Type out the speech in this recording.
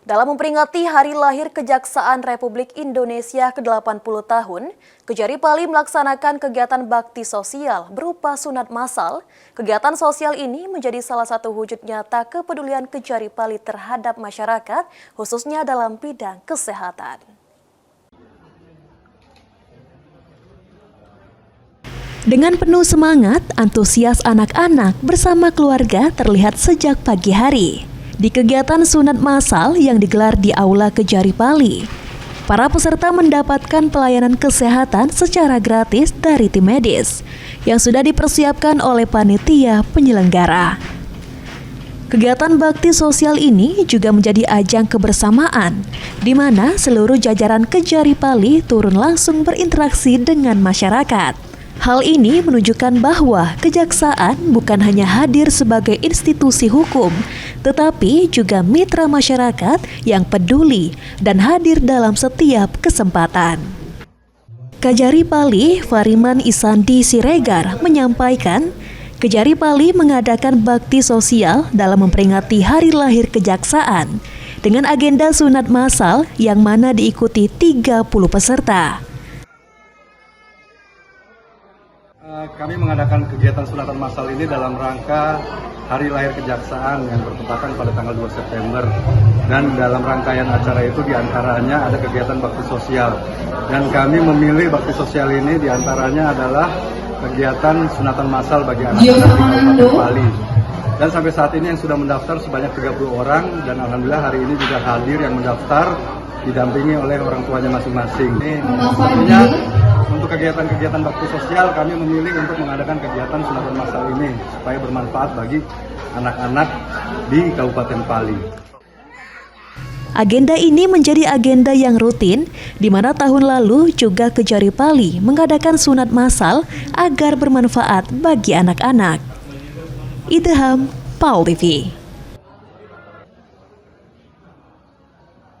Dalam memperingati Hari Lahir Kejaksaan Republik Indonesia ke-80 tahun, Kejari Pali melaksanakan kegiatan bakti sosial berupa sunat massal. Kegiatan sosial ini menjadi salah satu wujud nyata kepedulian Kejari Pali terhadap masyarakat, khususnya dalam bidang kesehatan. Dengan penuh semangat, antusias anak-anak bersama keluarga terlihat sejak pagi hari. Di kegiatan sunat massal yang digelar di Aula Kejari Pali, para peserta mendapatkan pelayanan kesehatan secara gratis dari tim medis yang sudah dipersiapkan oleh panitia penyelenggara. Kegiatan bakti sosial ini juga menjadi ajang kebersamaan, di mana seluruh jajaran Kejari Pali turun langsung berinteraksi dengan masyarakat. Hal ini menunjukkan bahwa kejaksaan bukan hanya hadir sebagai institusi hukum, tetapi juga mitra masyarakat yang peduli dan hadir dalam setiap kesempatan. Kejari Pali Fariman Isandi Siregar menyampaikan, Kejari Pali mengadakan bakti sosial dalam memperingati Hari Lahir Kejaksaan dengan agenda sunat massal yang mana diikuti 30 peserta. Kami mengadakan kegiatan sunatan massal ini dalam rangka Hari Lahir Kejaksaan yang bertepatan pada tanggal 2 September. Dan dalam rangkaian acara itu diantaranya ada kegiatan bakti sosial. Dan kami memilih bakti sosial ini diantaranya adalah kegiatan sunatan massal bagi anak-anak di Kabupaten Pali. Dan sampai saat ini yang sudah mendaftar sebanyak 30 orang dan alhamdulillah hari ini juga hadir yang mendaftar didampingi oleh orang tuanya masing-masing. Tentunya untuk kegiatan-kegiatan bakti sosial kami memilih untuk mengadakan kegiatan sunatan massal ini supaya bermanfaat bagi anak-anak di Kabupaten Pali. Agenda ini menjadi agenda yang rutin, di mana tahun lalu juga Kejari Pali mengadakan sunat massal agar bermanfaat bagi anak-anak. Idham, PAUL TV.